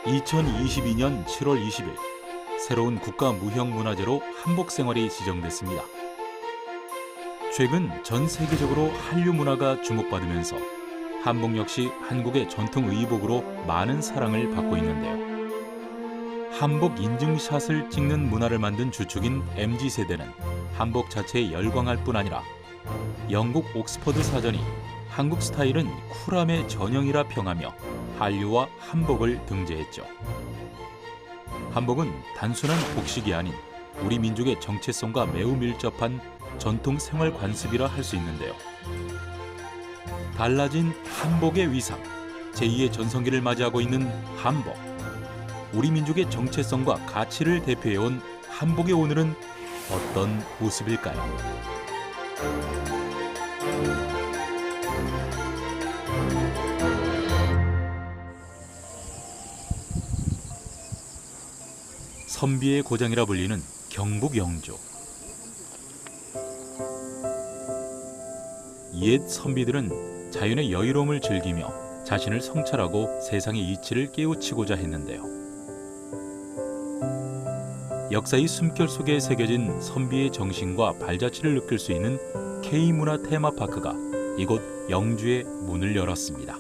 2022년 7월 20일 새로운 국가무형문화재로 한복 생활이 지정됐습니다. 최근 전 세계적으로 한류 문화가 주목받으면서 한복 역시 한국의 전통 의복으로 많은 사랑을 받고 있는데요. 한복 인증샷을 찍는 문화를 만든 주축인 MZ세대는 한복 자체에 열광할 뿐 아니라 영국 옥스퍼드 사전이 한국 스타일은 쿨함의 전형이라 평하며 한류와 한복을 등재했죠. 한복은 단순한 복식이 아닌 우리 민족의 정체성과 매우 밀접한 전통 생활 관습이라 할 수 있는데요. 달라진 한복의 위상, 제2의 전성기를 맞이하고 있는 한복. 우리 민족의 정체성과 가치를 대표해온 한복의 오늘은 어떤 모습일까요? 선비의 고장이라 불리는 경북 영주. 옛 선비들은 자연의 여유로움을 즐기며 자신을 성찰하고 세상의 이치를 깨우치고자 했는데요. 역사의 숨결 속에 새겨진 선비의 정신과 발자취를 느낄 수 있는 K문화 테마파크가 이곳 영주에 문을 열었습니다.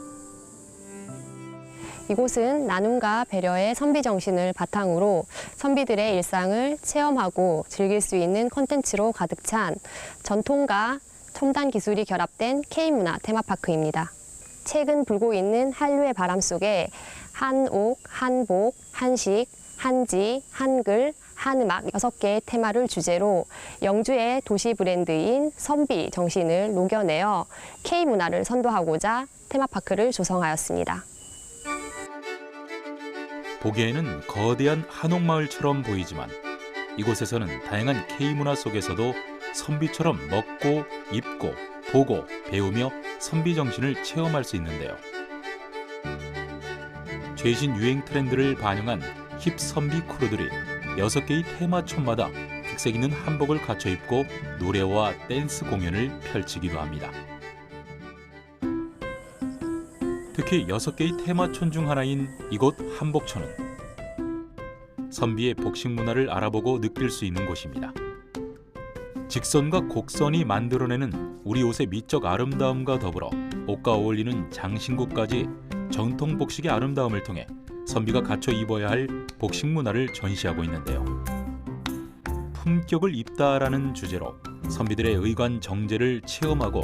이곳은 나눔과 배려의 선비 정신을 바탕으로 선비들의 일상을 체험하고 즐길 수 있는 콘텐츠로 가득 찬 전통과 첨단 기술이 결합된 K문화 테마파크입니다. 최근 불고 있는 한류의 바람 속에 한옥, 한복, 한식, 한지, 한글, 한음악 6개의 테마를 주제로 영주의 도시 브랜드인 선비 정신을 녹여내어 K문화를 선도하고자 테마파크를 조성하였습니다. 보기에는 거대한 한옥마을처럼 보이지만 이곳에서는 다양한 K문화 속에서도 선비처럼 먹고, 입고, 보고, 배우며 선비 정신을 체험할 수 있는데요. 최신 유행 트렌드를 반영한 힙 선비 크루들이 6개의 테마촌마다 특색 있는 한복을 갖춰 입고 노래와 댄스 공연을 펼치기도 합니다. 특히 6개의 테마촌 중 하나인 이곳 한복촌은 선비의 복식 문화를 알아보고 느낄 수 있는 곳입니다. 직선과 곡선이 만들어내는 우리 옷의 미적 아름다움과 더불어 옷과 어울리는 장신구까지 전통 복식의 아름다움을 통해 선비가 갖춰 입어야 할 복식 문화를 전시하고 있는데요. 품격을 입다라는 주제로 선비들의 의관 정제를 체험하고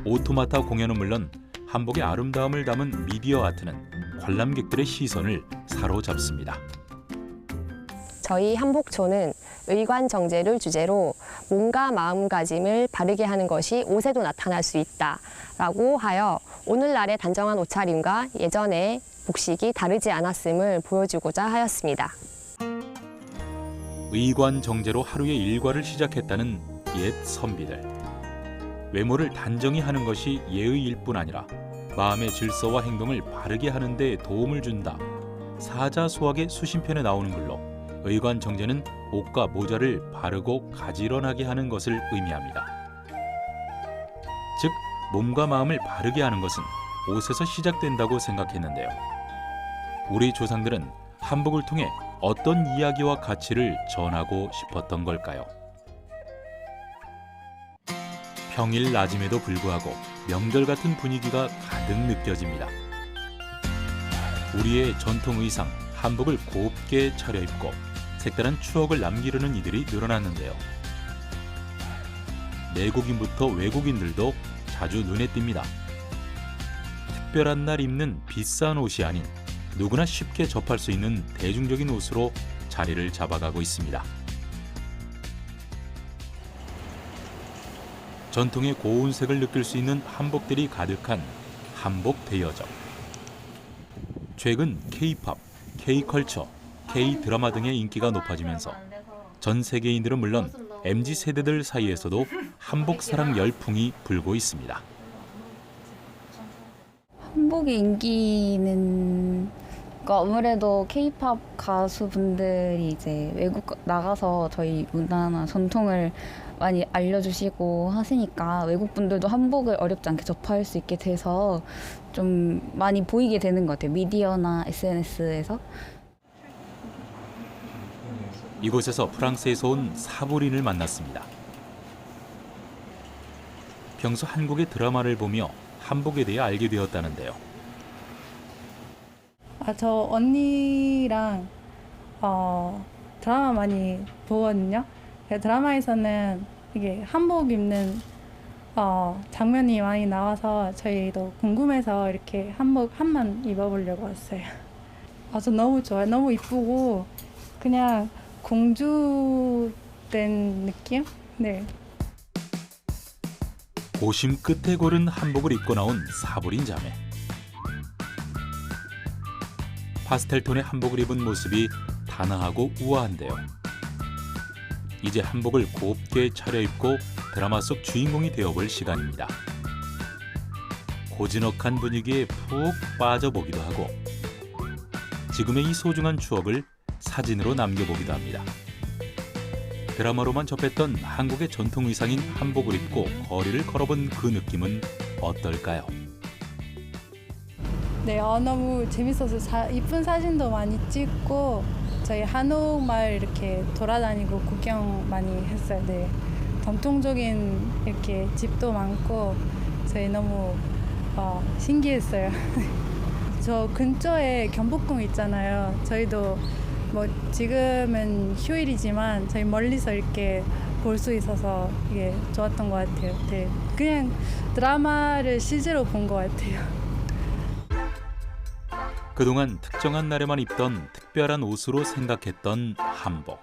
오토마타 공연은 물론 한복의 아름다움을 담은 미디어 아트는 관람객들의 시선을 사로잡습니다. 저희 한복촌은 의관 정제를 주제로 몸과 마음가짐을 바르게 하는 것이 옷에도 나타날 수 있다라고 하여 오늘날의 단정한 옷차림과 예전의 복식이 다르지 않았음을 보여주고자 하였습니다. 의관 정제로 하루의 일과를 시작했다는 옛 선비들. 외모를 단정히 하는 것이 예의일 뿐 아니라 마음의 질서와 행동을 바르게 하는 데 도움을 준다. 사자수학의 수신편에 나오는 글로 의관 정제는 옷과 모자를 바르고 가지런하게 하는 것을 의미합니다. 즉, 몸과 마음을 바르게 하는 것은 옷에서 시작된다고 생각했는데요. 우리 조상들은 한복을 통해 어떤 이야기와 가치를 전하고 싶었던 걸까요? 평일 낮임에도 불구하고 명절 같은 분위기가 가득 느껴집니다. 우리의 전통 의상, 한복을 곱게 차려입고 색다른 추억을 남기려는 이들이 늘어났는데요. 내국인부터 외국인들도 자주 눈에 띕니다. 특별한 날 입는 비싼 옷이 아닌 누구나 쉽게 접할 수 있는 대중적인 옷으로 자리를 잡아가고 있습니다. 전통의 고운 색을 느낄 수 있는 한복들이 가득한 한복 대여점. 최근 K-팝, K-컬처, K-드라마 등의 인기가 높아지면서 전 세계인들은 물론 MZ세대들 사이에서도 한복 사랑 열풍이 불고 있습니다. 한복의 인기는 아무래도 K-팝 가수분들이 이제 외국 나가서 저희 문화나 전통을 많이 알려주시고 하시니까 외국 분들도 한복을 어렵지 않게 접할 수 있게 돼서 좀 많이 보이게 되는 것 같아요. 미디어나 SNS에서. 이곳에서 프랑스에서 온 사부린을 만났습니다. 평소 한국의 드라마를 보며 한복에 대해 알게 되었다는데요. 저 언니랑 드라마 많이 보거든요. 드라마에서는 이게 한복 입는 장면이 많이 나와서 저희도 궁금해서 이렇게 한복 한번 입어보려고 왔어요. 저 너무 좋아요. 너무 이쁘고 그냥 공주 된 느낌? 네. 고심 끝에 고른 한복을 입고 나온 사부린 자매. 파스텔톤의 한복을 입은 모습이 단아하고 우아한데요. 이제 한복을 곱게 차려입고 드라마 속 주인공이 되어볼 시간입니다. 고즈넉한 분위기에 푹 빠져보기도 하고 지금의 이 소중한 추억을 사진으로 남겨보기도 합니다. 드라마로만 접했던 한국의 전통 의상인 한복을 입고 거리를 걸어본 그 느낌은 어떨까요? 네, 너무 재밌어서 이쁜 사진도 많이 찍고 저희 한옥마을 이렇게 돌아다니고 구경 많이 했어요. 네, 전통적인 이렇게 집도 많고 저희 너무 신기했어요. 저 근처에 경복궁 있잖아요. 저희도 뭐 지금은 휴일이지만 저희 멀리서 이렇게 볼 수 있어서 이게 좋았던 것 같아요. 네, 그냥 드라마를 실제로 본 것 같아요. 그동안 특정한 날에만 입던 특별한 옷으로 생각했던 한복.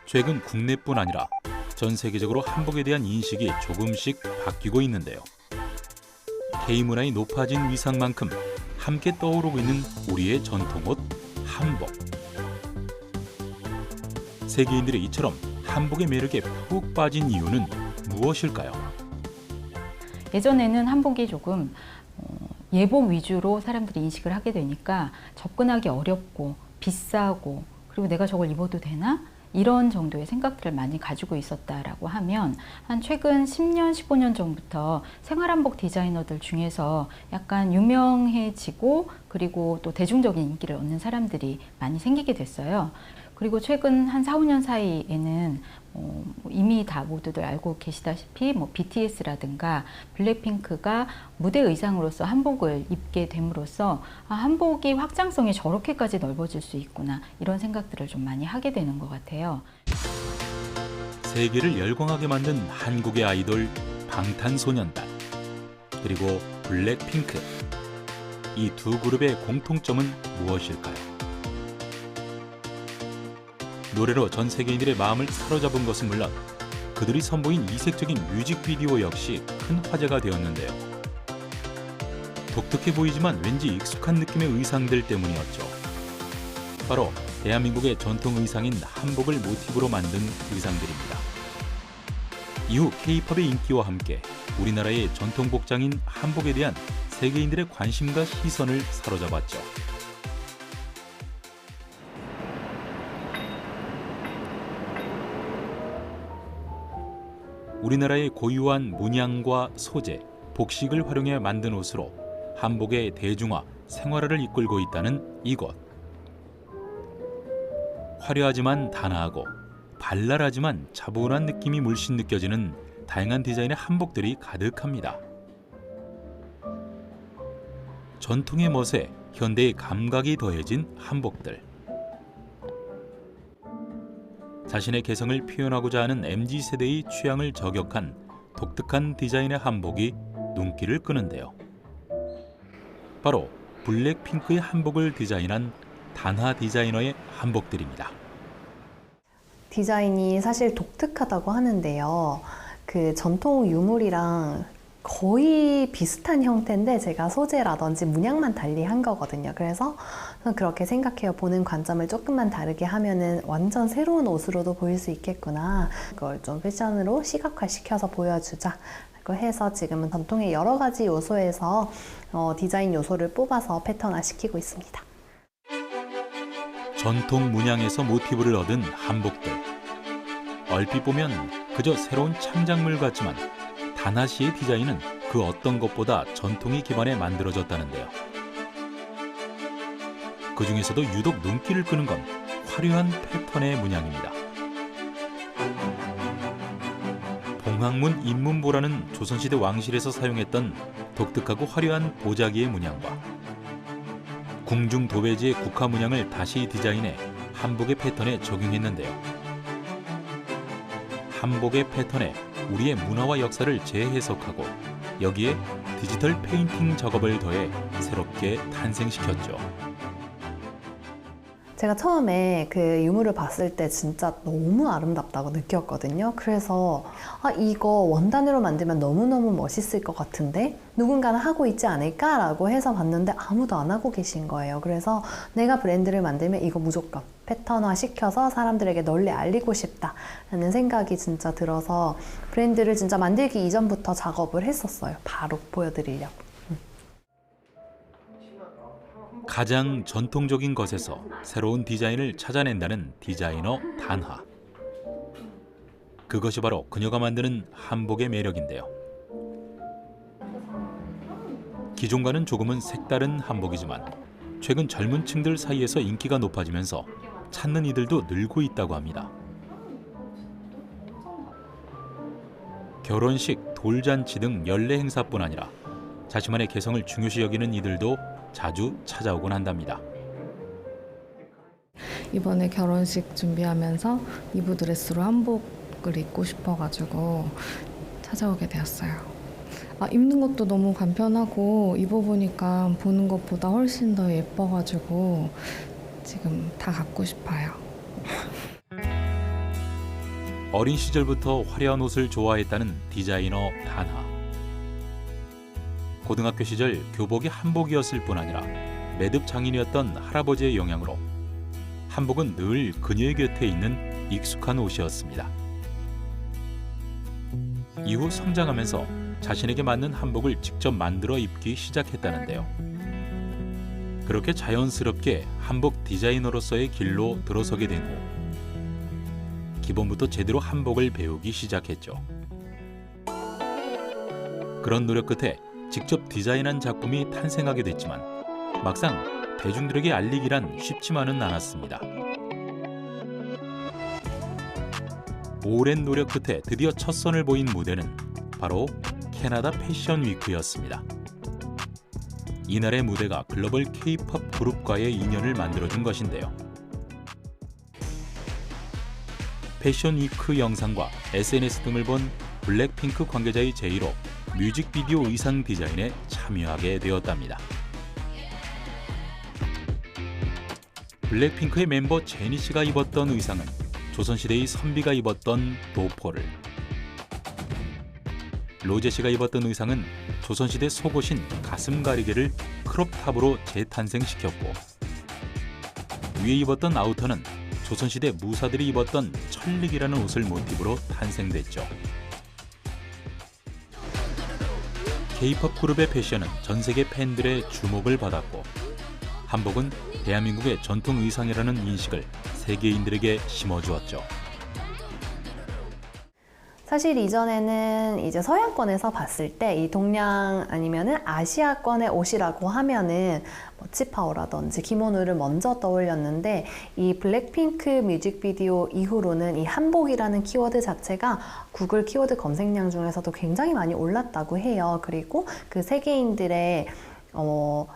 최근 국내뿐 아니라 전 세계적으로 한복에 대한 인식이 조금씩 바뀌고 있는데요. K문화의 높아진 위상만큼 함께 떠오르고 있는 우리의 전통옷 한복. 세계인들이 이처럼 한복의 매력에 푹 빠진 이유는 무엇일까요? 예전에는 한복이 조금 예복 위주로 사람들이 인식을 하게 되니까 접근하기 어렵고 비싸고 그리고 내가 저걸 입어도 되나? 이런 정도의 생각들을 많이 가지고 있었다라고 하면 한 최근 10년, 15년 전부터 생활한복 디자이너들 중에서 약간 유명해지고 그리고 또 대중적인 인기를 얻는 사람들이 많이 생기게 됐어요. 그리고 최근 한 4, 5년 사이에는 이미 다 모두들 알고 계시다시피 BTS라든가 블랙핑크가 무대 의상으로서 한복을 입게 됨으로써 한복이 확장성이 저렇게까지 넓어질 수 있구나 이런 생각들을 좀 많이 하게 되는 것 같아요. 세계를 열광하게 만든 한국의 아이돌 방탄소년단 그리고 블랙핑크. 이 두 그룹의 공통점은 무엇일까요? 노래로 전 세계인들의 마음을 사로잡은 것은 물론 그들이 선보인 이색적인 뮤직비디오 역시 큰 화제가 되었는데요. 독특해 보이지만 왠지 익숙한 느낌의 의상들 때문이었죠. 바로 대한민국의 전통 의상인 한복을 모티브로 만든 의상들입니다. 이후 K-팝의 인기와 함께 우리나라의 전통 복장인 한복에 대한 세계인들의 관심과 시선을 사로잡았죠. 우리나라의 고유한 문양과 소재, 복식을 활용해 만든 옷으로 한복의 대중화, 생활화를 이끌고 있다는 이곳. 화려하지만 단아하고 발랄하지만 차분한 느낌이 물씬 느껴지는 다양한 디자인의 한복들이 가득합니다. 전통의 멋에 현대의 감각이 더해진 한복들. 자신의 개성을 표현하고자 하는 MZ세대의 취향을 저격한 독특한 디자인의 한복이 눈길을 끄는데요. 바로 블랙핑크의 한복을 디자인한 단하 디자이너의 한복들입니다. 디자인이 사실 독특하다고 하는데요. 그 전통 유물이랑 거의 비슷한 형태인데 제가 소재라든지 문양만 달리 한 거거든요. 그래서 그렇게 생각해요. 보는 관점을 조금만 다르게 하면은 완전 새로운 옷으로도 보일 수 있겠구나. 그걸 좀 패션으로 시각화시켜서 보여주자. 고 해서 지금은 전통의 여러 가지 요소에서 디자인 요소를 뽑아서 패턴화 시키고 있습니다. 전통 문양에서 모티브를 얻은 한복들. 얼핏 보면 그저 새로운 창작물 같지만 단하 씨의 디자인은 그 어떤 것보다 전통이 기반에 만들어졌다는데요. 그 중에서도 유독 눈길을 끄는 건 화려한 패턴의 문양입니다. 봉학문 입문보라는 조선시대 왕실에서 사용했던 독특하고 화려한 보자기의 문양과 궁중 도배지의 국화 문양을 다시 디자인해 한복의 패턴에 적용했는데요. 한복의 패턴에 우리의 문화와 역사를 재해석하고 여기에 디지털 페인팅 작업을 더해 새롭게 탄생시켰죠. 제가 처음에 그 유물을 봤을 때 진짜 너무 아름답다고 느꼈거든요. 그래서 이거 원단으로 만들면 너무너무 멋있을 것 같은데 누군가는 하고 있지 않을까라고 해서 봤는데 아무도 안 하고 계신 거예요. 그래서 내가 브랜드를 만들면 이거 무조건 패턴화 시켜서 사람들에게 널리 알리고 싶다라는 생각이 진짜 들어서 브랜드를 진짜 만들기 이전부터 작업을 했었어요. 바로 보여드리려고. 가장 전통적인 것에서 새로운 디자인을 찾아낸다는 디자이너 단하. 그것이 바로 그녀가 만드는 한복의 매력인데요. 기존과는 조금은 색다른 한복이지만 최근 젊은 층들 사이에서 인기가 높아지면서 찾는 이들도 늘고 있다고 합니다. 결혼식, 돌잔치 등 연례 행사뿐 아니라 자신만의 개성을 중요시 여기는 이들도 자주 찾아오곤 한답니다. 이번에 결혼식 준비하면서 이브 드레스로 한복을 입고 싶어가지고 찾아오게 되었어요. 입는 것도 너무 간편하고 입어보니까 보는 것보다 훨씬 더 예뻐가지고 지금 다 갖고 싶어요. 어린 시절부터 화려한 옷을 좋아했다는 디자이너 단하. 고등학교 시절 교복이 한복이었을 뿐 아니라 매듭 장인이었던 할아버지의 영향으로 한복은 늘 그녀의 곁에 있는 익숙한 옷이었습니다. 이후 성장하면서 자신에게 맞는 한복을 직접 만들어 입기 시작했다는데요. 그렇게 자연스럽게 한복 디자이너로서의 길로 들어서게 된 후 기본부터 제대로 한복을 배우기 시작했죠. 그런 노력 끝에 직접 디자인한 작품이 탄생하게 됐지만 막상 대중들에게 알리기란 쉽지만은 않았습니다. 오랜 노력 끝에 드디어 첫 선을 보인 무대는 바로 캐나다 패션 위크였습니다. 이날의 무대가 글로벌 K-팝 그룹과의 인연을 만들어준 것인데요. 패션 위크 영상과 SNS 등을 본 블랙핑크 관계자의 제의로 뮤직비디오 의상 디자인에 참여하게 되었답니다. 블랙핑크의 멤버 제니 씨가 입었던 의상은 조선시대의 선비가 입었던 도포를, 로제 씨가 입었던 의상은 조선시대 속옷인 가슴 가리개를 크롭탑으로 재탄생시켰고, 위에 입었던 아우터는 조선시대 무사들이 입었던 천릭이라는 옷을 모티브로 탄생됐죠. K-팝 그룹의 패션은 전 세계 팬들의 주목을 받았고 한복은 대한민국의 전통 의상이라는 인식을 세계인들에게 심어주었죠. 사실 이전에는 이제 서양권에서 봤을 때 이 동양 아니면은 아시아권의 옷이라고 하면은 뭐 치파오라든지 기모노를 먼저 떠올렸는데 이 블랙핑크 뮤직비디오 이후로는 이 한복이라는 키워드 자체가 구글 키워드 검색량 중에서도 굉장히 많이 올랐다고 해요. 그리고 그 세계인들의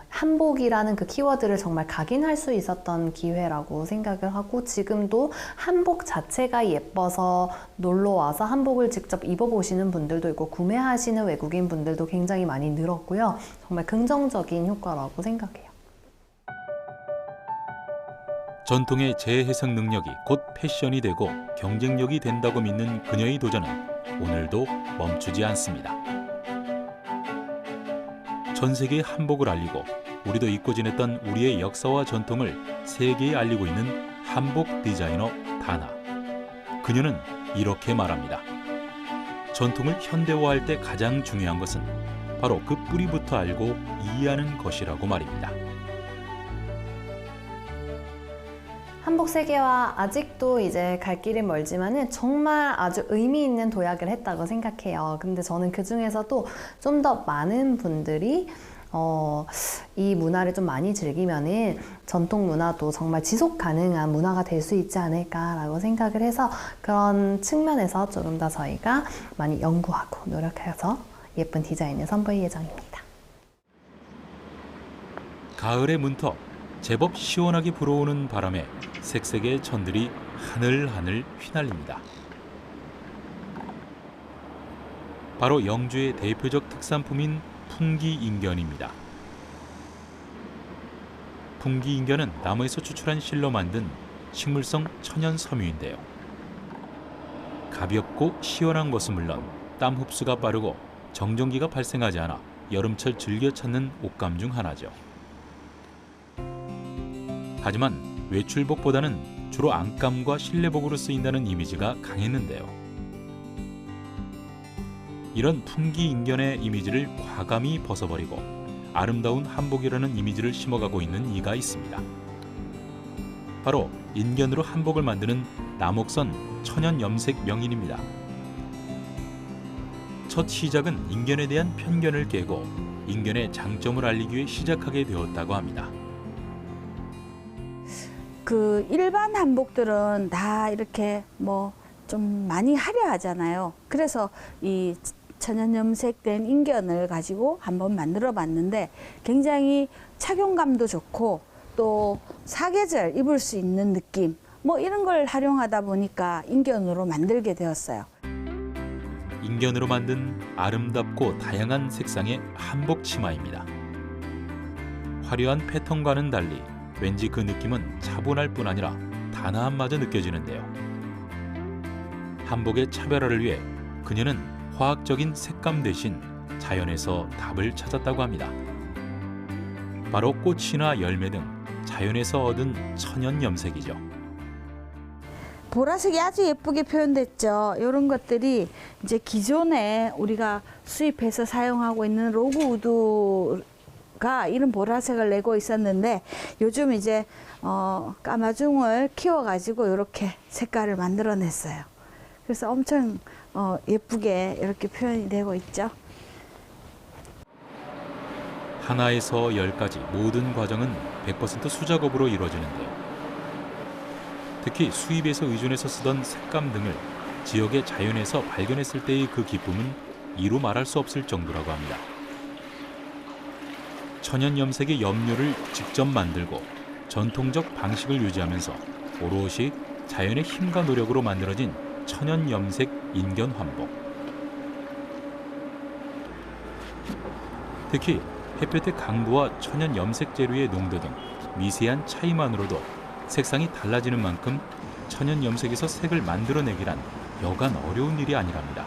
한복이라는 그 키워드를 정말 각인할 수 있었던 기회라고 생각을 하고 지금도 한복 자체가 예뻐서 놀러 와서 한복을 직접 입어보시는 분들도 있고 구매하시는 외국인 분들도 굉장히 많이 늘었고요. 정말 긍정적인 효과라고 생각해요. 전통의 재해석 능력이 곧 패션이 되고 경쟁력이 된다고 믿는 그녀의 도전은 오늘도 멈추지 않습니다. 전 세계의 한복을 알리고 우리도 잊고 지냈던 우리의 역사와 전통을 세계에 알리고 있는 한복 디자이너 단하. 그녀는 이렇게 말합니다. 전통을 현대화할 때 가장 중요한 것은 바로 그 뿌리부터 알고 이해하는 것이라고 말입니다. 한복 세계화 아직도 이제 갈 길이 멀지만은 정말 아주 의미 있는 도약을 했다고 생각해요. 근데 저는 그 중에서도 좀 더 많은 분들이 이 문화를 좀 많이 즐기면은 전통 문화도 정말 지속 가능한 문화가 될 수 있지 않을까라고 생각을 해서 그런 측면에서 조금 더 저희가 많이 연구하고 노력해서 예쁜 디자인을 선보일 예정입니다. 가을의 문턱, 제법 시원하게 불어오는 바람에 색색의 천들이 하늘하늘 휘날립니다. 바로 영주의 대표적 특산품인 풍기인견입니다. 풍기인견은 나무에서 추출한 실로 만든 식물성 천연 섬유인데요. 가볍고 시원한 것은 물론 땀 흡수가 빠르고 정전기가 발생하지 않아 여름철 즐겨 찾는 옷감 중 하나죠. 하지만 외출복보다는 주로 안감과 실내복으로 쓰인다는 이미지가 강했는데요. 이런 풍기인견의 이미지를 과감히 벗어버리고 아름다운 한복이라는 이미지를 심어가고 있는 이가 있습니다. 바로 인견으로 한복을 만드는 남옥선 천연염색 명인입니다. 첫 시작은 인견에 대한 편견을 깨고 인견의 장점을 알리기 위해 시작하게 되었다고 합니다. 그 일반 한복들은 다 이렇게 뭐 좀 많이 화려하잖아요. 그래서 이 천연 염색된 인견을 가지고 한번 만들어 봤는데 굉장히 착용감도 좋고 또 사계절 입을 수 있는 느낌 뭐 이런 걸 활용하다 보니까 인견으로 만들게 되었어요. 인견으로 만든 아름답고 다양한 색상의 한복 치마입니다. 화려한 패턴과는 달리 왠지 그 느낌은 차분할 뿐 아니라 단아함마저 느껴지는데요. 한복의 차별화를 위해 그녀는 화학적인 색감 대신 자연에서 답을 찾았다고 합니다. 바로 꽃이나 열매 등 자연에서 얻은 천연 염색이죠. 보라색이 아주 예쁘게 표현됐죠. 이런 것들이 이제 기존에 우리가 수입해서 사용하고 있는 로그 우드가 이런 보라색을 내고 있었는데 요즘 이제 까마중을 키워가지고 이렇게 색깔을 만들어냈어요. 그래서 엄청 예쁘게 이렇게 표현이 되고 있죠. 하나에서 10까지 모든 과정은 100% 수작업으로 이루어지는데요. 특히 수입에서 의존해서 쓰던 색감 등을 지역의 자연에서 발견했을 때의 그 기쁨은 이루 말할 수 없을 정도라고 합니다. 천연 염색의 염료를 직접 만들고 전통적 방식을 유지하면서 오롯이 자연의 힘과 노력으로 만들어진 천연 염색 인견 한복. 특히 햇볕의 강도와 천연 염색 재료의 농도 등 미세한 차이만으로도 색상이 달라지는 만큼 천연 염색에서 색을 만들어내기란 여간 어려운 일이 아니랍니다.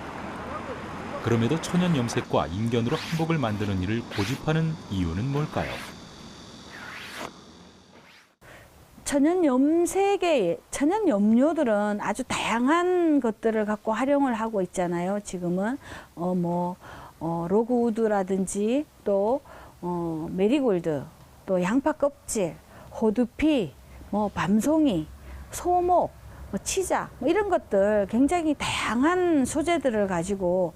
그럼에도 천연 염색과 인견으로 한복을 만드는 일을 고집하는 이유는 뭘까요? 천연 염색의 천연 염료들은 아주 다양한 것들을 갖고 활용을 하고 있잖아요. 지금은 로그우드라든지 또 메리골드, 또 양파 껍질, 호두피, 밤송이, 소목, 치자 이런 것들 굉장히 다양한 소재들을 가지고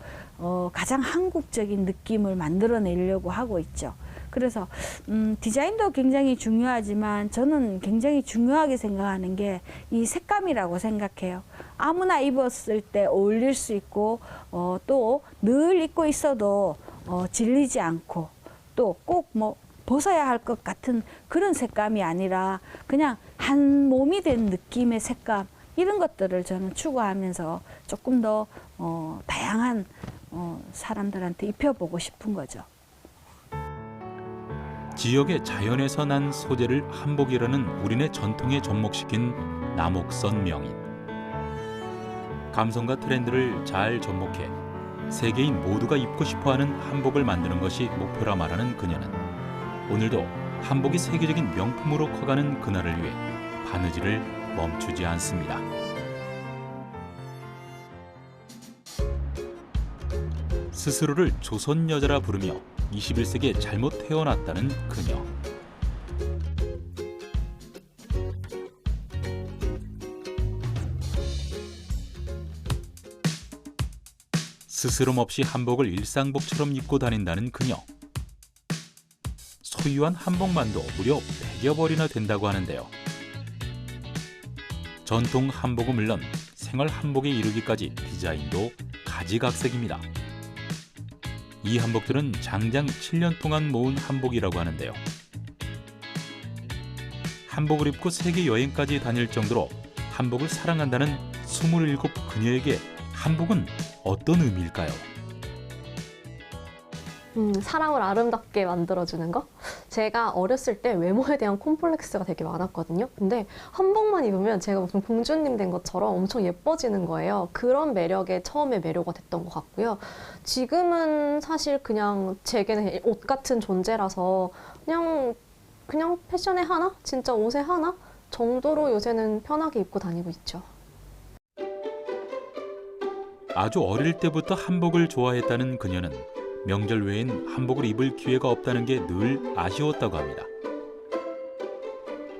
가장 한국적인 느낌을 만들어내려고 하고 있죠. 그래서 디자인도 굉장히 중요하지만 저는 굉장히 중요하게 생각하는 게 이 색감이라고 생각해요. 아무나 입었을 때 어울릴 수 있고 또 늘 입고 있어도 질리지 않고 또 꼭 벗어야 할 것 같은 그런 색감이 아니라 그냥 한 몸이 된 느낌의 색감 이런 것들을 저는 추구하면서 조금 더 다양한 사람들한테 입혀보고 싶은 거죠. 지역의 자연에서 난 소재를 한복이라는 우리네 전통에 접목시킨 남옥선 명인. 감성과 트렌드를 잘 접목해 세계인 모두가 입고 싶어하는 한복을 만드는 것이 목표라 말하는 그녀는 오늘도 한복이 세계적인 명품으로 커가는 그날을 위해 바느질을 멈추지 않습니다. 스스로를 조선 여자라 부르며 21세기에 잘못 태어났다는 그녀. 스스럼 없이 한복을 일상복처럼 입고 다닌다는 그녀. 소유한 한복만도 무려 100여 벌이나 된다고 하는데요. 전통 한복은 물론 생활 한복에 이르기까지 디자인도 가지각색입니다. 이 한복들은 장장 7년 동안 모은 한복이라고 하는데요. 한복을 입고 세계 여행까지 다닐 정도로 한복을 사랑한다는 27 그녀에게 한복은 어떤 의미일까요? 사람을 아름답게 만들어주는 거? 제가 어렸을 때 외모에 대한 콤플렉스가 되게 많았거든요. 근데 한복만 입으면 제가 무슨 공주님 된 것처럼 엄청 예뻐지는 거예요. 그런 매력에 처음에 매료가 됐던 것 같고요. 지금은 사실 그냥 제게는 옷 같은 존재라서 그냥 패션의 하나? 진짜 옷의 하나? 정도로 요새는 편하게 입고 다니고 있죠. 아주 어릴 때부터 한복을 좋아했다는 그녀는 명절 외엔 한복을 입을 기회가 없다는 게 늘 아쉬웠다고 합니다.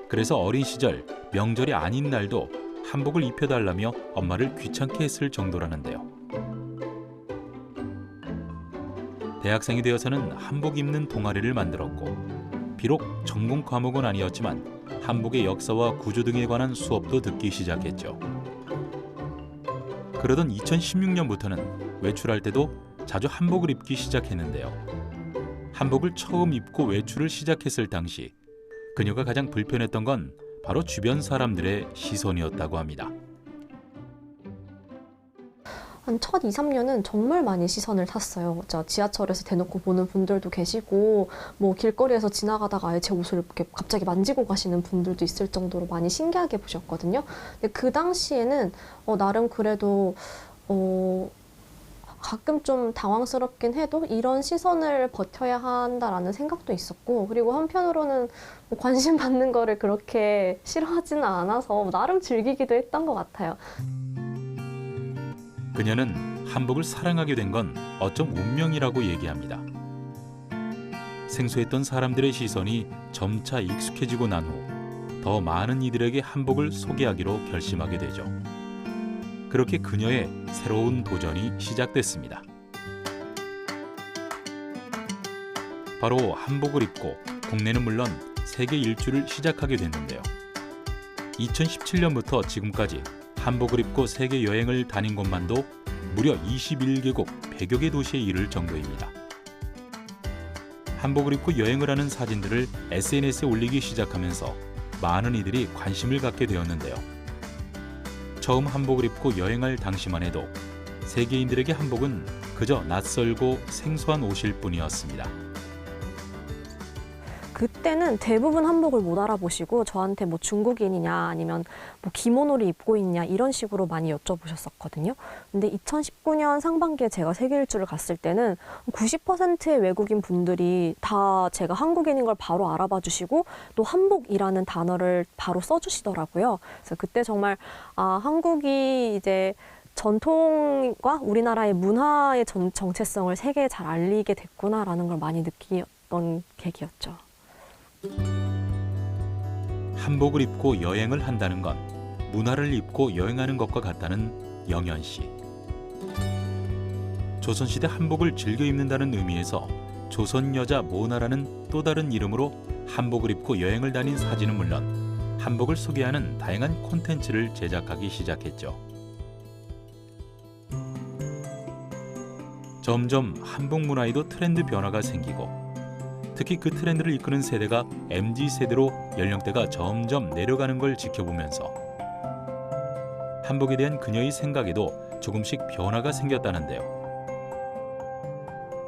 그래서 어린 시절 명절이 아닌 날도 한복을 입혀달라며 엄마를 귀찮게 했을 정도라는데요. 대학생이 되어서는 한복 입는 동아리를 만들었고 비록 전공 과목은 아니었지만 한복의 역사와 구조 등에 관한 수업도 듣기 시작했죠. 그러던 2016년부터는 외출할 때도 자주 한복을 입기 시작했는데요. 한복을 처음 입고 외출을 시작했을 당시 그녀가 가장 불편했던 건 바로 주변 사람들의 시선이었다고 합니다. 한 첫 2, 3년은 정말 많이 시선을 탔어요. 지하철에서 대놓고 보는 분들도 계시고 뭐 길거리에서 지나가다가 아예 제 옷을 이렇게 갑자기 만지고 가시는 분들도 있을 정도로 많이 신기하게 보셨거든요. 근데 그 당시에는 나름 그래도 가끔 좀 당황스럽긴 해도 이런 시선을 버텨야 한다라는 생각도 있었고, 그리고 한편으로는 뭐 관심 받는 거를 그렇게 싫어하지는 않아서 나름 즐기기도 했던 것 같아요. 그녀는 한복을 사랑하게 된 건 어쩜 운명이라고 얘기합니다. 생소했던 사람들의 시선이 점차 익숙해지고 난 후 더 많은 이들에게 한복을 소개하기로 결심하게 되죠. 그렇게 그녀의 새로운 도전이 시작됐습니다. 바로 한복을 입고 국내는 물론 세계 일주를 시작하게 됐는데요. 2017년부터 지금까지 한복을 입고 세계 여행을 다닌 곳만도 무려 21개국 100여 개 도시에 이를 정도입니다. 한복을 입고 여행을 하는 사진들을 SNS에 올리기 시작하면서 많은 이들이 관심을 갖게 되었는데요. 처음 한복을 입고 여행할 당시만 해도 세계인들에게 한복은 그저 낯설고 생소한 옷일 뿐이었습니다. 그때는 대부분 한복을 못 알아보시고 저한테 뭐 중국인이냐 아니면 뭐 기모노를 입고 있냐 이런 식으로 많이 여쭤보셨었거든요. 근데 2019년 상반기에 제가 세계 일주를 갔을 때는 90%의 외국인 분들이 다 제가 한국인인 걸 바로 알아봐 주시고 또 한복이라는 단어를 바로 써주시더라고요. 그래서 그때 정말 한국이 이제 전통과 우리나라의 문화의 정체성을 세계에 잘 알리게 됐구나라는 걸 많이 느꼈던 계기였죠. 한복을 입고 여행을 한다는 건 문화를 입고 여행하는 것과 같다는 영현 씨. 조선시대 한복을 즐겨 입는다는 의미에서 조선 여자 모나라는 또 다른 이름으로 한복을 입고 여행을 다닌 사진은 물론 한복을 소개하는 다양한 콘텐츠를 제작하기 시작했죠. 점점 한복 문화에도 트렌드 변화가 생기고 특히 그 트렌드를 이끄는 세대가 MZ세대로 연령대가 점점 내려가는 걸 지켜보면서 한복에 대한 그녀의 생각에도 조금씩 변화가 생겼다는데요.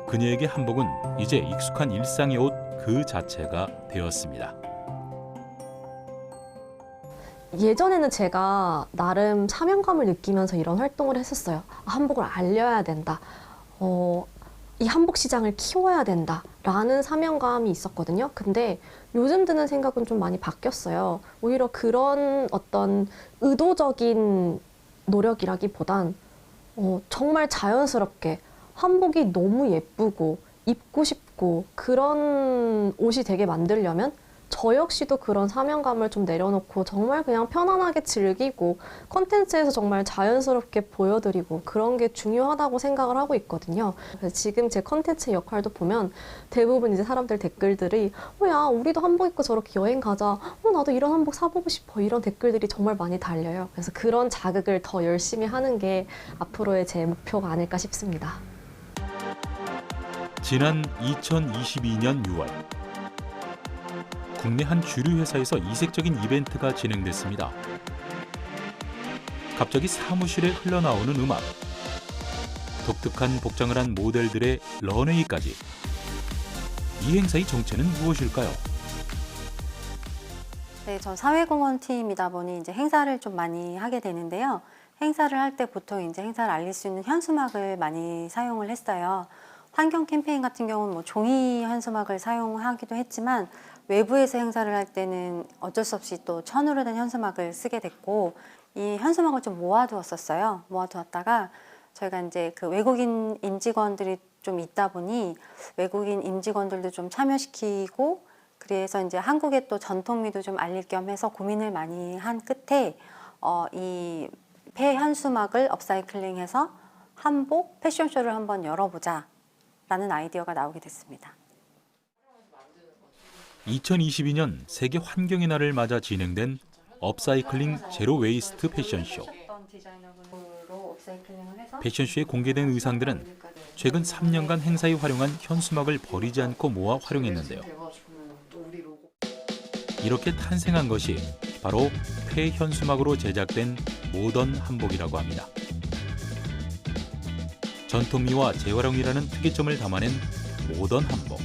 그녀에게 한복은 이제 익숙한 일상의 옷 그 자체가 되었습니다. 예전에는 제가 나름 사명감을 느끼면서 이런 활동을 했었어요. 한복을 알려야 된다. 이 한복 시장을 키워야 된다라는 사명감이 있었거든요. 근데 요즘 드는 생각은 좀 많이 바뀌었어요. 오히려 그런 어떤 의도적인 노력이라기보단 정말 자연스럽게 한복이 너무 예쁘고 입고 싶고 그런 옷이 되게 만들려면 저 역시도 그런 사명감을 좀 내려놓고 정말 그냥 편안하게 즐기고 콘텐츠에서 정말 자연스럽게 보여드리고 그런 게 중요하다고 생각을 하고 있거든요. 그래서 지금 제 콘텐츠 역할도 보면 대부분 이제 사람들 댓글들이 야 우리도 한복 입고 저렇게 여행 가자. 나도 이런 한복 사보고 싶어. 이런 댓글들이 정말 많이 달려요. 그래서 그런 자극을 더 열심히 하는 게 앞으로의 제 목표가 아닐까 싶습니다. 지난 2022년 6월 국내 한 주류 회사에서 이색적인 이벤트가 진행됐습니다. 갑자기 사무실에 흘러나오는 음악, 독특한 복장을 한 모델들의 런웨이까지. 이 행사의 정체는 무엇일까요? 네, 저 사회공헌 팀이다 보니 이제 행사를 좀 많이 하게 되는데요. 행사를 할 때 보통 이제 행사를 알릴 수 있는 현수막을 많이 사용을 했어요. 환경 캠페인 같은 경우는 뭐 종이 현수막을 사용하기도 했지만 외부에서 행사를 할 때는 어쩔 수 없이 또 천으로 된 현수막을 쓰게 됐고 이 현수막을 좀 모아두었었어요. 모아두었다가 저희가 이제 그 외국인 임직원들이 좀 있다 보니 외국인 임직원들도 좀 참여시키고 그래서 이제 한국의 또 전통미도 좀 알릴 겸 해서 고민을 많이 한 끝에 이 폐 현수막을 업사이클링해서 한복 패션쇼를 한번 열어보자 라는 아이디어가 나오게 됐습니다. 2022년 세계 환경의 날을 맞아 진행된 업사이클링 제로 웨이스트 패션쇼. 패션쇼에 공개된 의상들은 최근 3년간 행사에 활용한 현수막을 버리지 않고 모아 활용했는데요. 이렇게 탄생한 것이 바로 폐 현수막으로 제작된 모던 한복이라고 합니다. 전통미와 재활용이라는 특이점을 담아낸 모던 한복.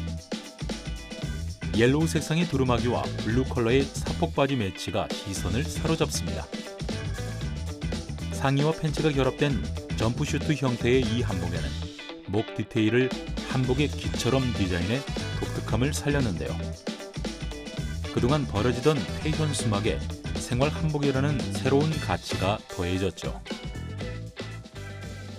옐로우 색상의 두루마기와 블루 컬러의 사폭바지 매치가 시선을 사로잡습니다. 상의와 팬츠가 결합된 점프슈트 형태의 이 한복에는 목 디테일을 한복의 귀처럼 디자인해 독특함을 살렸는데요. 그동안 버려지던 폐현수막에 생활 한복이라는 새로운 가치가 더해졌죠.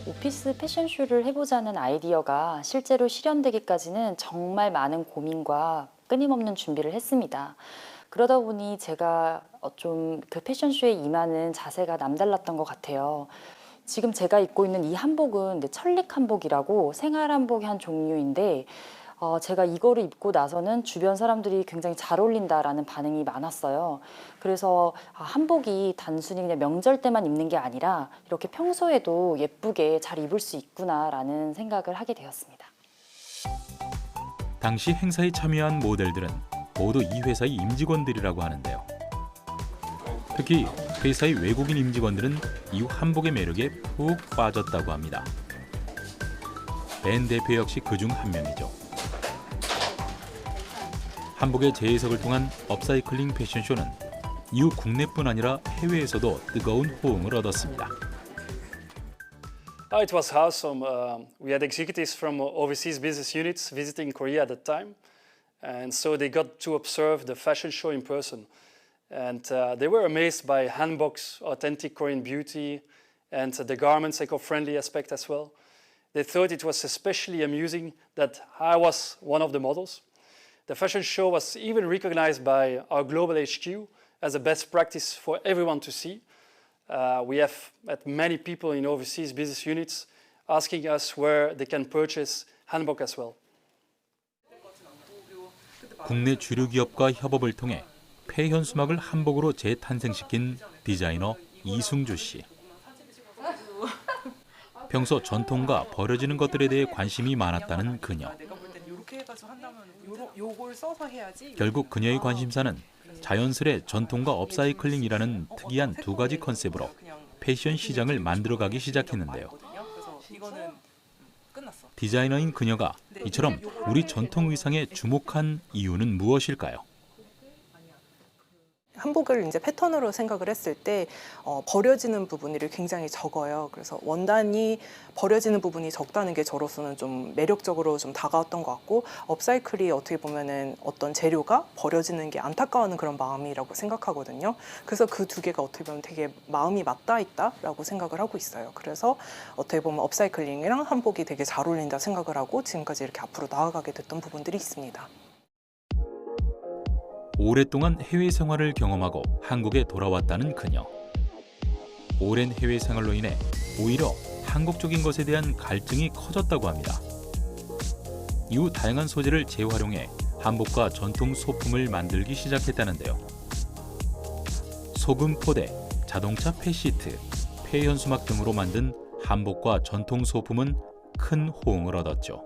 오피스 패션쇼를 해보자는 아이디어가 실제로 실현되기까지는 정말 많은 고민과 끊임없는 준비를 했습니다. 그러다 보니 제가 좀 그 패션쇼에 임하는 자세가 남달랐던 것 같아요. 지금 제가 입고 있는 이 한복은 천릭 한복이라고 생활 한복의 한 종류인데 제가 이거를 입고 나서는 주변 사람들이 굉장히 잘 어울린다라는 반응이 많았어요. 그래서 한복이 단순히 그냥 명절 때만 입는 게 아니라 이렇게 평소에도 예쁘게 잘 입을 수 있구나라는 생각을 하게 되었습니다. 당시 행사에 참여한 모델들은 모두 이 회사의 임직원들이라고 하는데요. 특히 회사의 외국인 임직원들은 이 한복의 매력에 푹 빠졌다고 합니다. 벤 대표 역시 그중 한 명이죠. 한복의 재해석을 통한 업사이클링 패션쇼는 이후 국내뿐 아니라 해외에서도 뜨거운 호응을 얻었습니다. It was awesome. We had executives from overseas business units visiting Korea at that time. And so they got to observe the fashion show in person. And they were amazed by hanbok's authentic Korean beauty and the garment's eco-friendly aspect as well. They thought it was especially amusing that I was one of the models. The fashion show was even recognized by our global HQ as a best practice for everyone to see. We have had many people in overseas business units asking us where they can purchase hanbok as well. 국내 주류 기업과 협업을 통해 폐현수막을 한복으로 재탄생시킨 디자이너 이승주 씨. 평소 전통과 버려지는 것들에 대해 관심이 많았다는 그녀. 결국 그녀의 관심사는 자연스레 전통과 업사이클링이라는 특이한 두 가지 컨셉으로 패션 시장을 만들어가기 시작했는데요. 디자이너인 그녀가 이처럼 우리 전통 의상에 주목한 이유는 무엇일까요? 한복을 이제 패턴으로 생각을 했을 때 버려지는 부분이 굉장히 적어요. 그래서 원단이 버려지는 부분이 적다는 게 저로서는 좀 매력적으로 좀 다가왔던 것 같고, 업사이클이 어떻게 보면은 어떤 재료가 버려지는 게 안타까워하는 그런 마음이라고 생각하거든요. 그래서 그 두 개가 어떻게 보면 되게 마음이 맞닿아 있다라고 생각을 하고 있어요. 그래서 어떻게 보면 업사이클링이랑 한복이 되게 잘 어울린다 생각을 하고 지금까지 이렇게 앞으로 나아가게 됐던 부분들이 있습니다. 오랫동안 해외 생활을 경험하고 한국에 돌아왔다는 그녀. 오랜 해외 생활로 인해 오히려 한국적인 것에 대한 갈증이 커졌다고 합니다. 이후 다양한 소재를 재활용해 한복과 전통 소품을 만들기 시작했다는데요. 소금 포대, 자동차 폐시트, 폐현수막 등으로 만든 한복과 전통 소품은 큰 호응을 얻었죠.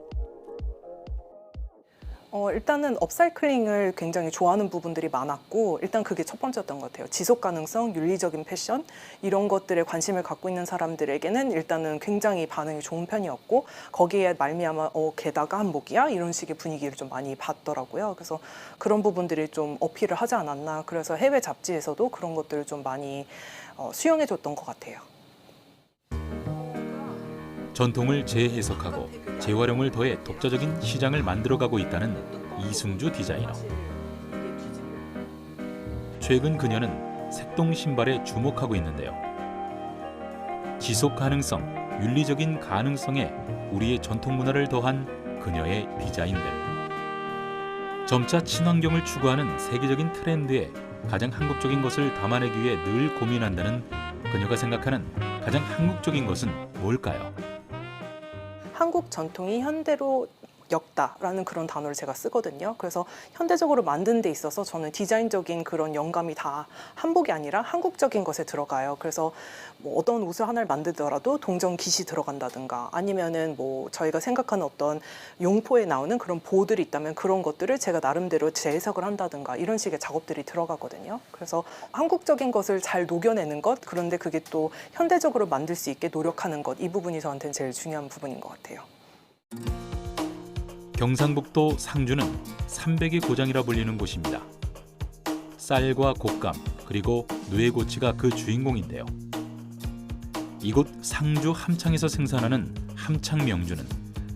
일단은 업사이클링을 굉장히 좋아하는 부분들이 많았고, 일단 그게 첫 번째였던 것 같아요. 지속 가능성, 윤리적인 패션 이런 것들에 관심을 갖고 있는 사람들에게는 일단은 굉장히 반응이 좋은 편이었고, 거기에 말미암아 게다가 한복이야? 이런 식의 분위기를 좀 많이 봤더라고요. 그래서 그런 부분들이 좀 어필을 하지 않았나. 그래서 해외 잡지에서도 그런 것들을 좀 많이 수용해줬던 것 같아요. 전통을 재해석하고 재활용을 더해 독자적인 시장을 만들어가고 있다는 이승주 디자이너. 최근 그녀는 색동 신발에 주목하고 있는데요. 지속 가능성, 윤리적인 가능성에 우리의 전통 문화를 더한 그녀의 디자인들. 점차 친환경을 추구하는 세계적인 트렌드에 가장 한국적인 것을 담아내기 위해 늘 고민한다는 그녀가 생각하는 가장 한국적인 것은 뭘까요? 한국 전통이 현대로 엮다라는 그런 단어를 제가 쓰거든요. 그래서 현대적으로 만드는 데 있어서 저는 디자인적인 그런 영감이 다 한복이 아니라 한국적인 것에 들어가요. 그래서 뭐 어떤 옷을 하나를 만들더라도 동전 깃이 들어간다든가, 아니면은 뭐 저희가 생각하는 어떤 용포에 나오는 그런 보들이 있다면 그런 것들을 제가 나름대로 재해석을 한다든가, 이런 식의 작업들이 들어가거든요. 그래서 한국적인 것을 잘 녹여내는 것, 그런데 그게 또 현대적으로 만들 수 있게 노력하는 것, 이 부분이 저한테는 제일 중요한 부분인 것 같아요. 경상북도 상주는 삼백의 고장이라 불리는 곳입니다. 쌀과 곶감 그리고 누에고치가 그 주인공인데요. 이곳 상주 함창에서 생산하는 함창 명주는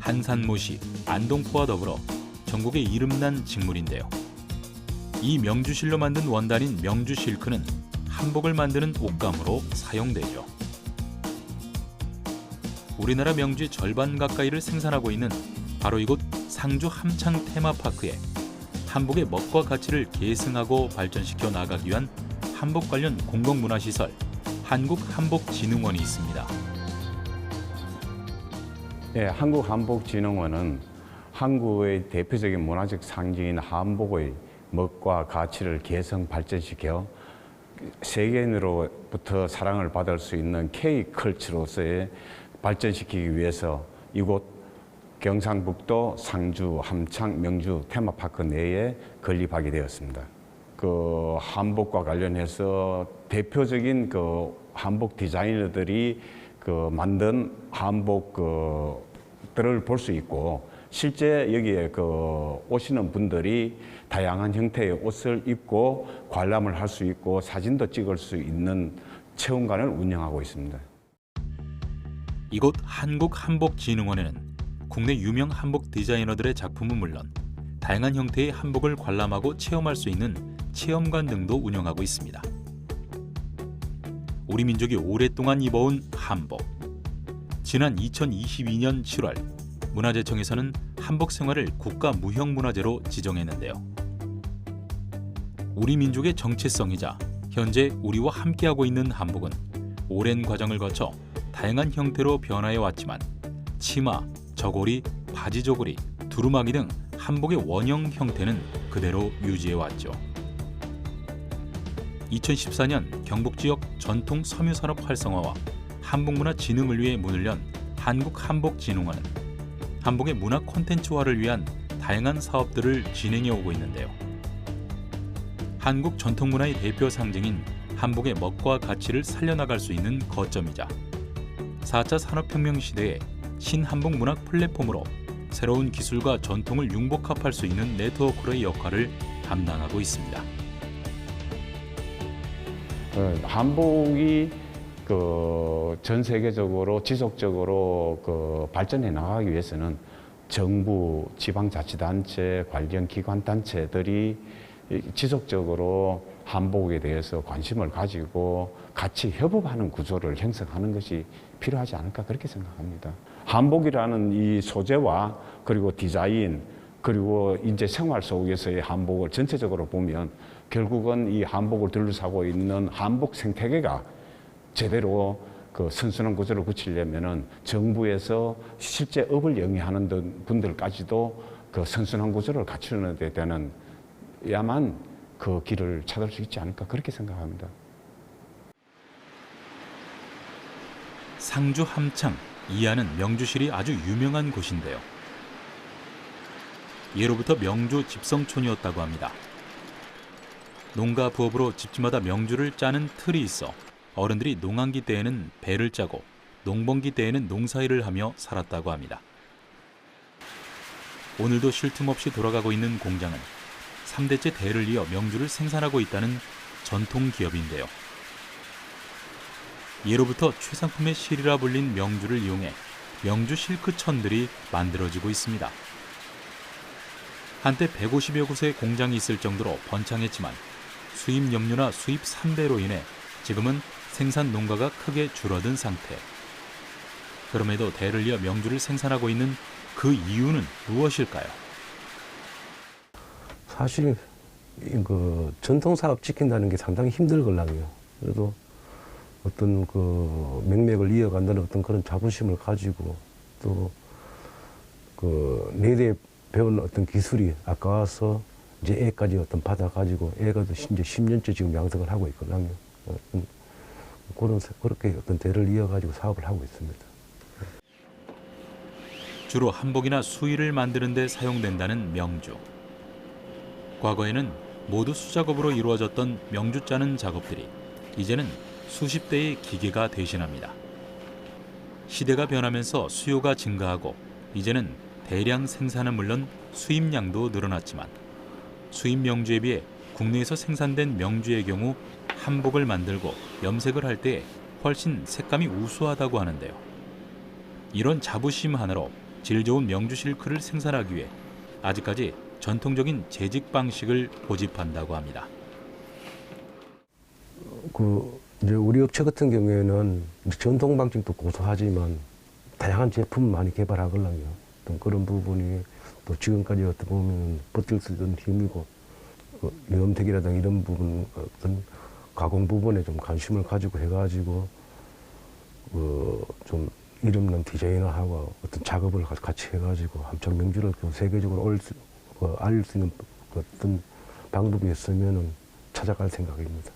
한산모시, 안동포와 더불어 전국에 이름난 직물인데요. 이 명주실로 만든 원단인 명주 실크는 한복을 만드는 옷감으로 사용되죠. 우리나라 명주의 절반 가까이를 생산하고 있는 바로 이곳 상주 함창 테마파크에 한복의 멋과 가치를 계승하고 발전시켜 나가기 위한 한복 관련 공공문화시설 한국한복진흥원이 있습니다. 네, 한국한복진흥원은 한국의 대표적인 문화적 상징인 한복의 멋과 가치를 개성 발전시켜 세계인으로부터 사랑을 받을 수 있는 K컬처로서의 발전시키기 위해서 이곳 경상북도 상주 함창 명주 테마파크 내에 건립하게 되었습니다. 그 한복과 관련해서 대표적인 그 한복 디자이너들이 그 만든 한복들을 볼 수 있고, 실제 여기에 그 오시는 분들이 다양한 형태의 옷을 입고 관람을 할 수 있고 사진도 찍을 수 있는 체험관을 운영하고 있습니다. 이곳 한국한복진흥원에는 국내 유명 한복 디자이너들의 작품은 물론 다양한 형태의 한복을 관람하고 체험할 수 있는 체험관 등도 운영하고 있습니다. 우리 민족이 오랫동안 입어온 한복. 지난 2022년 7월 문화재청에서는 한복 생활을 국가 무형문화재로 지정했는데요. 우리 민족의 정체성이자 현재 우리와 함께하고 있는 한복은 오랜 과정을 거쳐 다양한 형태로 변화해 왔지만 치마, 저고리, 바지 저고리, 두루마기 등 한복의 원형 형태는 그대로 유지해 왔죠. 2014년 경북 지역 전통 섬유산업 활성화와 한복문화 진흥을 위해 문을 연 한국한복진흥원은 한복의 문화 콘텐츠화를 위한 다양한 사업들을 진행해 오고 있는데요. 한국 전통문화의 대표 상징인 한복의 멋과 가치를 살려나갈 수 있는 거점이자 4차 산업혁명 시대에 신한복 문화 플랫폼으로 새로운 기술과 전통을 융복합할 수 있는 네트워크의 역할을 담당하고 있습니다. 한복이 전 세계적으로 지속적으로 발전해 나가기 위해서는 정부, 지방자치단체, 관련 기관단체들이 지속적으로 한복에 대해서 관심을 가지고 같이 협업하는 구조를 형성하는 것이 필요하지 않을까 그렇게 생각합니다. 한복이라는 이 소재와 그리고 디자인 그리고 이제 생활 속에서의 한복을 전체적으로 보면 결국은 이 한복을 둘러싸고 있는 한복 생태계가 제대로 그 선순환 구조를 굳히려면은 정부에서 실제 업을 영위하는 분들까지도 그 선순환 구조를 갖추는 데 되는 야만 그 길을 찾을 수 있지 않을까 그렇게 생각합니다. 상주 함창, 이하는 명주실이 아주 유명한 곳인데요. 예로부터 명주 집성촌이었다고 합니다. 농가 부업으로 집집마다 명주를 짜는 틀이 있어 어른들이 농한기 때에는 배를 짜고 농번기 때에는 농사일을 하며 살았다고 합니다. 오늘도 쉴 틈 없이 돌아가고 있는 공장은 3대째 대를 이어 명주를 생산하고 있다는 전통 기업인데요. 예로부터 최상품의 실이라 불린 명주를 이용해 명주 실크천들이 만들어지고 있습니다. 한때 150여 곳의 공장이 있을 정도로 번창했지만 수입 염료나 수입 산배로 인해 지금은 생산 농가가 크게 줄어든 상태. 그럼에도 대를 이어 명주를 생산하고 있는 그 이유는 무엇일까요? 사실 그 전통 사업 지킨다는 게 상당히 힘들걸랑요. 그래도 어떤 그 맥락을 이어간다는 어떤 그런 자부심을 가지고 또 그 내대 배운 어떤 기술이 아까워서 이제 애까지 어떤 받아가지고 애가 이제 10년째 지금 양성을 하고 있거든요. 그렇게 어떤 대를 이어가지고 사업을 하고 있습니다. 주로 한복이나 수의를 만드는 데 사용된다는 명주. 과거에는 모두 수작업으로 이루어졌던 명주 짜는 작업들이 이제는 수십 대의 기계가 대신합니다. 시대가 변하면서 수요가 증가하고 이제는 대량 생산은 물론 수입량도 늘어났지만 수입 명주에 비해 국내에서 생산된 명주의 경우 한복을 만들고 염색을 할 때 훨씬 색감이 우수하다고 하는데요. 이런 자부심 하나로 질 좋은 명주 실크를 생산하기 위해 아직까지 전통적인 재직 방식을 고집한다고 합니다. 이제 우리 업체 같은 경우에는 전통 방식도 고수하지만 다양한 제품을 많이 개발하거든요. 그런 부분이 또 지금까지 어떻게 보면 버틸 수 있는 힘이고 염색이라든가 이런 부분 어떤 가공 부분에 좀 관심을 가지고 해가지고 좀 이름 있는 디자이너하고 어떤 작업을 같이 해가지고 함창 명주를 세계적으로 알릴 수 있는 어떤 방법이 있으면은 찾아갈 생각입니다.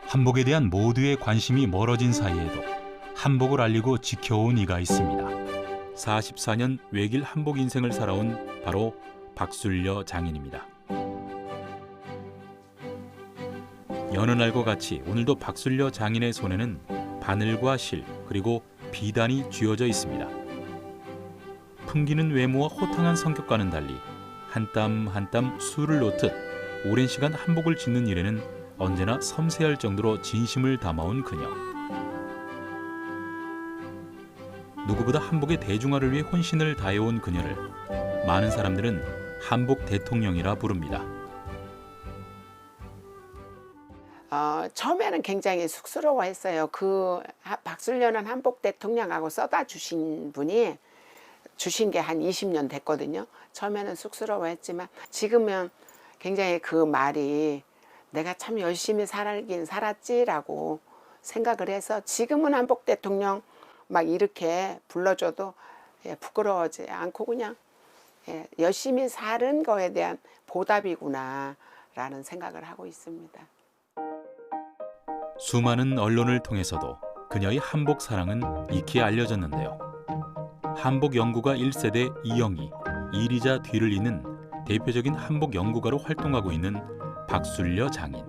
한복에 대한 모두의 관심이 멀어진 사이에도 한복을 알리고 지켜온 이가 있습니다. 44년 외길 한복 인생을 살아온 바로 박술려 장인입니다. 여느 날과 같이 오늘도 박술려 장인의 손에는 바늘과 실 그리고 비단이 쥐어져 있습니다. 풍기는 외모와 호탕한 성격과는 달리 한 땀 한 땀 술을 놓듯 오랜 시간 한복을 짓는 일에는 언제나 섬세할 정도로 진심을 담아온 그녀. 누구보다 한복의 대중화를 위해 혼신을 다해온 그녀를 많은 사람들은 한복 대통령이라 부릅니다. 처음에는 굉장히 쑥스러워했어요. 그 박술려는 한복 대통령하고 써다 주신 분이 주신 게 한 20년 됐거든요. 처음에는 쑥스러워했지만 지금은 굉장히 그 말이 내가 참 열심히 살긴 살았지라고 생각을 해서 지금은 한복 대통령 막 이렇게 불러줘도 부끄러워하지 않고 그냥 열심히 사는 거에 대한 보답이구나 라는 생각을 하고 있습니다. 수많은 언론을 통해서도 그녀의 한복 사랑은 익히 알려졌는데요. 한복 연구가 1세대 이영희, 이리자 뒤를 잇는 대표적인 한복 연구가로 활동하고 있는 박술려 장인.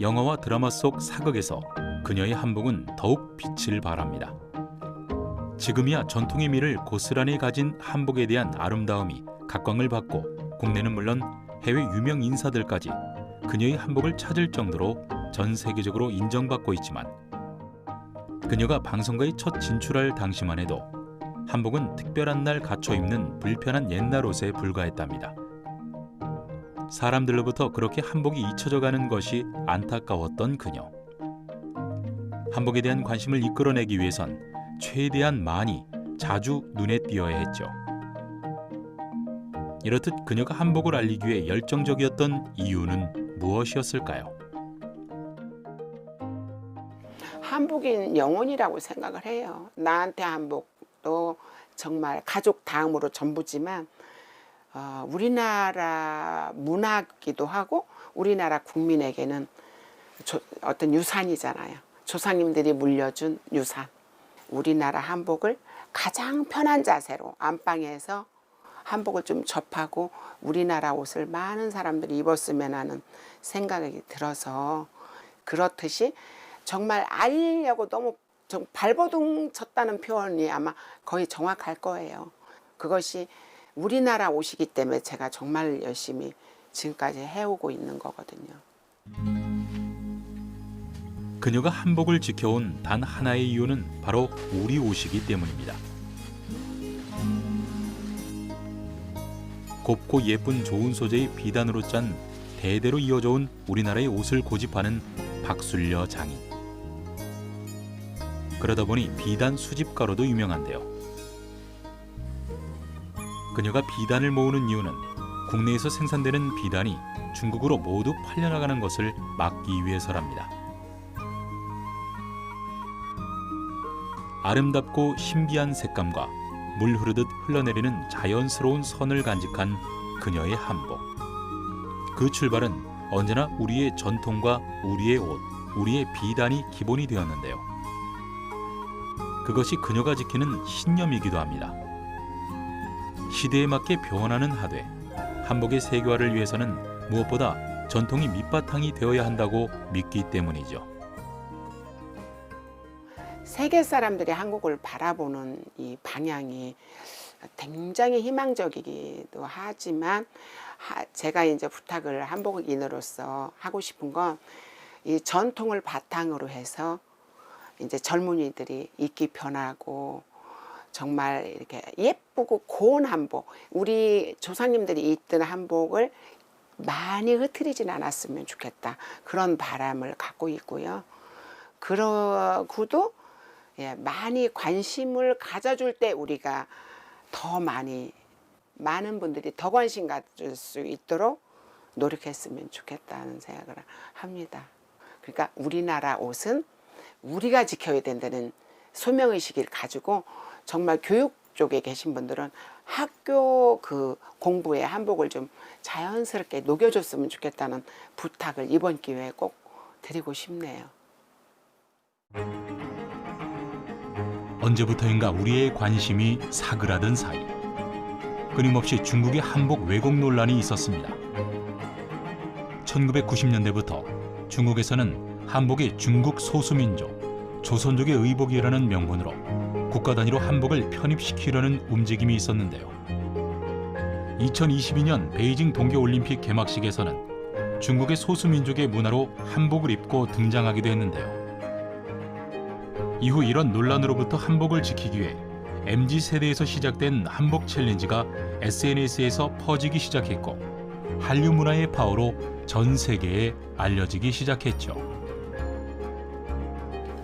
영화와 드라마 속 사극에서 그녀의 한복은 더욱 빛을 발합니다. 지금이야 전통의 미를 고스란히 가진 한복에 대한 아름다움이 각광을 받고 국내는 물론 해외 유명 인사들까지 그녀의 한복을 찾을 정도로 전 세계적으로 인정받고 있지만 그녀가 방송가에 첫 진출할 당시만 해도 한복은 특별한 날 갖춰 입는 불편한 옛날 옷에 불과했답니다. 사람들로부터 그렇게 한복이 잊혀져가는 것이 안타까웠던 그녀. 한복에 대한 관심을 이끌어내기 위해선 최대한 많이, 자주 눈에 띄어야 했죠. 이렇듯 그녀가 한복을 알리기 위해 열정적이었던 이유는 무엇이었을까요? 한복인 영혼이라고 생각을 해요. 나한테 한복도 정말 가족 다음으로 전부지만 우리나라 문화기도 하고 우리나라 국민에게는 어떤 유산이잖아요. 조상님들이 물려준 유산. 우리나라 한복을 가장 편한 자세로 안방에서 한복을 좀 접하고 우리나라 옷을 많은 사람들이 입었으면 하는 생각이 들어서 그렇듯이 정말 알리려고 너무 좀 발버둥 쳤다는 표현이 아마 거의 정확할 거예요. 그것이 우리나라 옷이기 때문에 제가 정말 열심히 지금까지 해오고 있는 거거든요. 그녀가 한복을 지켜온 단 하나의 이유는 바로 우리 옷이기 때문입니다. 곱고 예쁜 좋은 소재의 비단으로 짠 대대로 이어져 온 우리나라의 옷을 고집하는 박술려 장인. 그러다 보니 비단 수집가로도 유명한데요. 그녀가 비단을 모으는 이유는 국내에서 생산되는 비단이 중국으로 모두 팔려나가는 것을 막기 위해서랍니다. 아름답고 신비한 색감과 물 흐르듯 흘러내리는 자연스러운 선을 간직한 그녀의 한복. 그 출발은 언제나 우리의 전통과 우리의 옷, 우리의 비단이 기본이 되었는데요. 그것이 그녀가 지키는 신념이기도 합니다. 시대에 맞게 변화는 하되 한복의 세계화를 위해서는 무엇보다 전통이 밑바탕이 되어야 한다고 믿기 때문이죠. 세계 사람들이 한국을 바라보는 이 방향이 굉장히 희망적이기도 하지만 제가 이제 부탁을 한복인으로서 하고 싶은 건 이 전통을 바탕으로 해서 이제 젊은이들이 입기 편하고 정말 이렇게 예쁘고 고운 한복, 우리 조상님들이 입던 한복을 많이 흐트리진 않았으면 좋겠다. 그런 바람을 갖고 있고요. 그러고도 많이 관심을 가져줄 때 우리가 더 많은 분들이 더 관심 가질 수 있도록 노력했으면 좋겠다는 생각을 합니다. 그러니까 우리나라 옷은 우리가 지켜야 된다는 소명의식을 가지고 정말 교육 쪽에 계신 분들은 학교 그 공부에 한복을 좀 자연스럽게 녹여줬으면 좋겠다는 부탁을 이번 기회에 꼭 드리고 싶네요. 언제부터인가 우리의 관심이 사그라든 사이 끊임없이 중국의 한복 왜곡 논란이 있었습니다. 1990년대부터 중국에서는 한복이 중국 소수민족, 조선족의 의복이라는 명분으로 국가 단위로 한복을 편입시키려는 움직임이 있었는데요. 2022년 베이징 동계올림픽 개막식에서는 중국의 소수민족의 문화로 한복을 입고 등장하기도 했는데요. 이후 이런 논란으로부터 한복을 지키기 위해 MZ세대에서 시작된 한복 챌린지가 SNS에서 퍼지기 시작했고 한류 문화의 파워로 전 세계에 알려지기 시작했죠.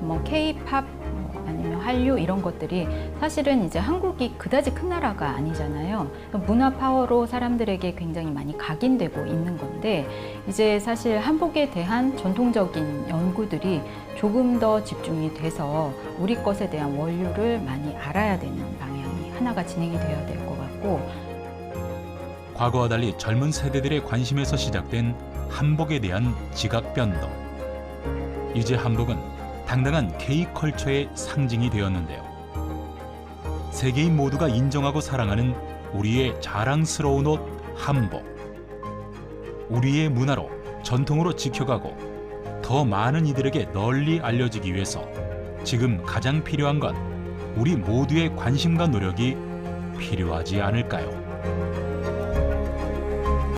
뭐 K-팝 아니면 한류 이런 것들이 사실은 이제 한국이 그다지 큰 나라가 아니잖아요. 문화 파워로 사람들에게 굉장히 많이 각인되고 있는 건데 이제 사실 한복에 대한 전통적인 연구들이 조금 더 집중이 돼서 우리 것에 대한 원료를 많이 알아야 되는 방향이 하나가 진행이 되어야 될 것 같고 과거와 달리 젊은 세대들의 관심에서 시작된 한복에 대한 지각 변동. 이제 한복은 당당한 K컬처의 상징이 되었는데요. 세계인 모두가 인정하고 사랑하는 우리의 자랑스러운 옷 한복. 우리의 문화로 전통으로 지켜가고 더 많은 이들에게 널리 알려지기 위해서 지금 가장 필요한 건 우리 모두의 관심과 노력이 필요하지 않을까요?